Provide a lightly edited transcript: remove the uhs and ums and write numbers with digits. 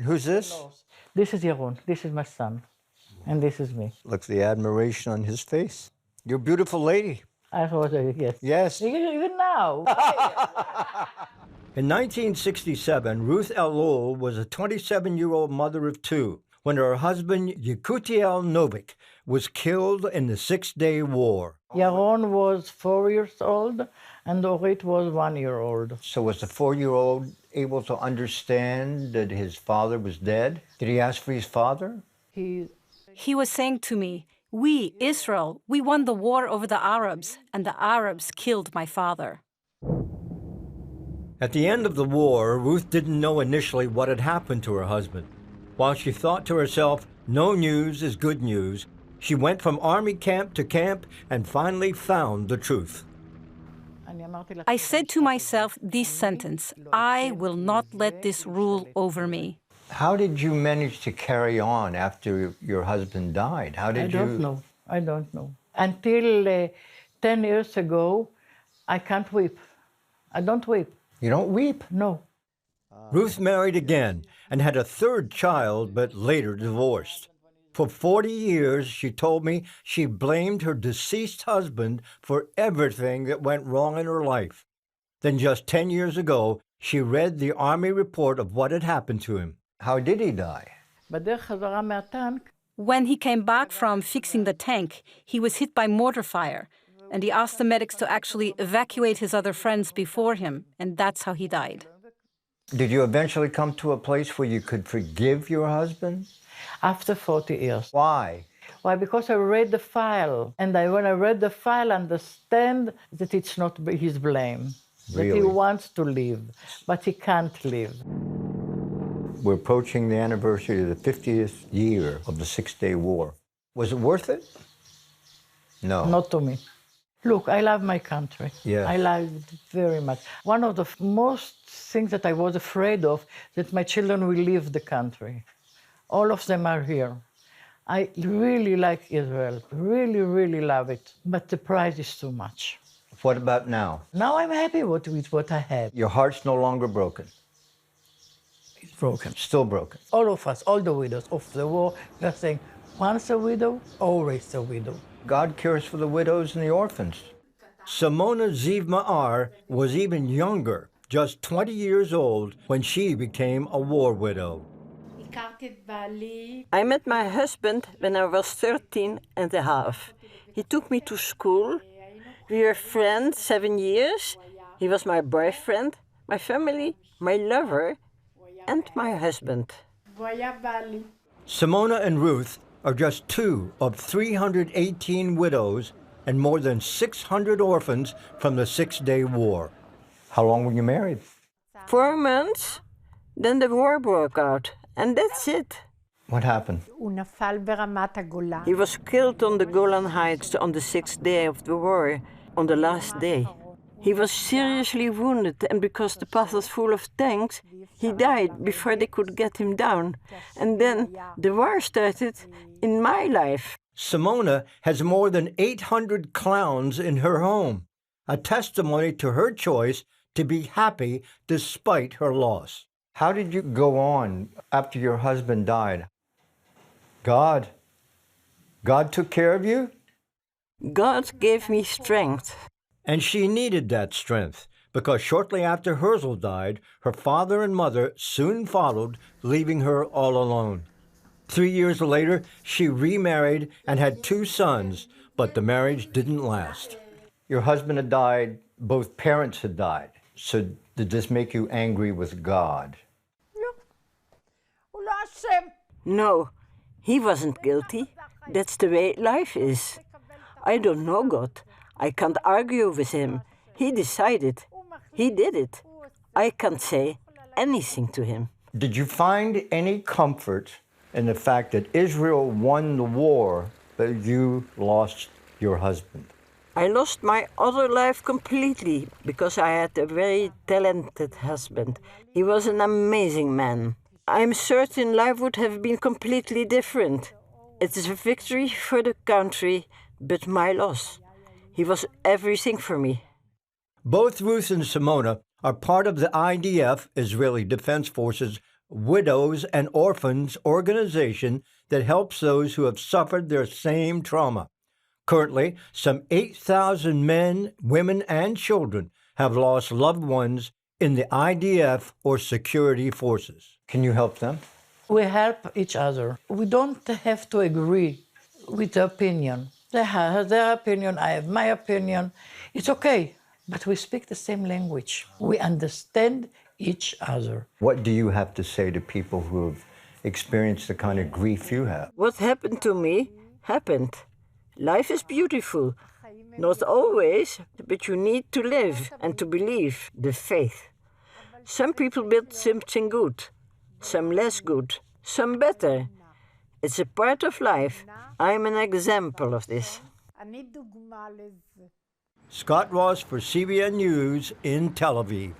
Who's this? This is Yaron. This is my son. And this is me. Look, the admiration on his face. You're a beautiful lady. I thought, yes. Yes. Even now. In 1967, Ruth Elul was a 27-year-old mother of two when her husband, Yekutiel Novik, was killed in the Six-Day War. Yaron was 4 years old and Orit was 1 year old. So was the 4-year-old able to understand that his father was dead? Did he ask for his father? He was saying to me, "We, Israel, we won the war over the Arabs, and the Arabs killed my father." At the end of the war, Ruth didn't know initially what had happened to her husband. While she thought to herself, no news is good news, she went from army camp to camp and finally found the truth. I said to myself this sentence, "I will not let this rule over me." How did you manage to carry on after your husband died? How did I don't know. Until 10 years ago, I can't weep. I don't weep. You don't weep? No. Ruth married again and had a third child, but later divorced. For 40 years, she told me she blamed her deceased husband for everything that went wrong in her life. Then just 10 years ago, she read the Army report of what had happened to him. How did he die? בדרך חזרה מהטנק, When he came back from fixing the tank, he was hit by mortar fire, and he asked the medics to actually evacuate his other friends before him, and that's how he died. Did you eventually come to a place where you could forgive your husband? after 40 years. Why? Why? Because I read the file, and when I read the file, I understand that it's not his blame. That he Really? wants to live, but he can't live. We're approaching the anniversary of the 50th year of the Six-Day War. Was it worth it? No. Not to me. Look, I love my country. Yes. I love it very much. One of the most things that I was afraid of, that my children will leave the country. All of them are here. I really like Israel, really, really love it, but the price is too much. What about now? Now I'm happy with what I have. Your heart's no longer broken. It's broken. Still broken. All of us, all the widows of the war, we are saying, once a widow, always a widow. God cares for the widows and the orphans. Simona Ziv Ma'ar was even younger, just 20 years old, when she became a war widow. I met my husband when I was 13 and a half. He took me to school. We were friends 7 years. He was my boyfriend, my family, my lover, and my husband. Simona and Ruth are just two of 318 widows and more than 600 orphans from the Six-Day War. How long were you married? 4 months, then the war broke out, and that's it. What happened? He was killed on the Golan Heights on the 6th day of the war, on the last day. He was seriously wounded, and because the path was full of tanks, he died before they could get him down. And then the war started in my life. Simona has more than 800 clowns in her home, a testimony to her choice to be happy despite her loss. How did you go on after your husband died? God took care of you? God gave me strength. And she needed that strength, because shortly after Herzl died, her father and mother soon followed, leaving her all alone. 3 years later, she remarried and had 2 sons, but the marriage didn't last. Your husband had died, both parents had died. So did this make you angry with God? No, he wasn't guilty. That's the way life is. I don't know God. I can't argue with him. He decided. He did it. I can't say anything to him. Did you find any comfort in the fact that Israel won the war, but you lost your husband? I lost my other life completely because I had a very talented husband. He was an amazing man. I'm certain life would have been completely different. It is a victory for the country, but my loss. He was everything for me. Both Ruth and Simona are part of the IDF, Israeli Defense Forces, Widows and Orphans organization that helps those who have suffered their same trauma. Currently, some 8,000 men, women, and children have lost loved ones in the IDF or security forces. Can you help them? We help each other. We don't have to agree with the opinion. They have their opinion, I have my opinion. It's okay, but we speak the same language. We understand each other. What do you have to say to people who have experienced the kind of grief you have? What happened to me happened. Life is beautiful. Not always, but you need to live and to believe the faith. Some people build something good, some less good, some better. It's a part of life. I'm an example of this. Scott Ross for CBN News in Tel Aviv.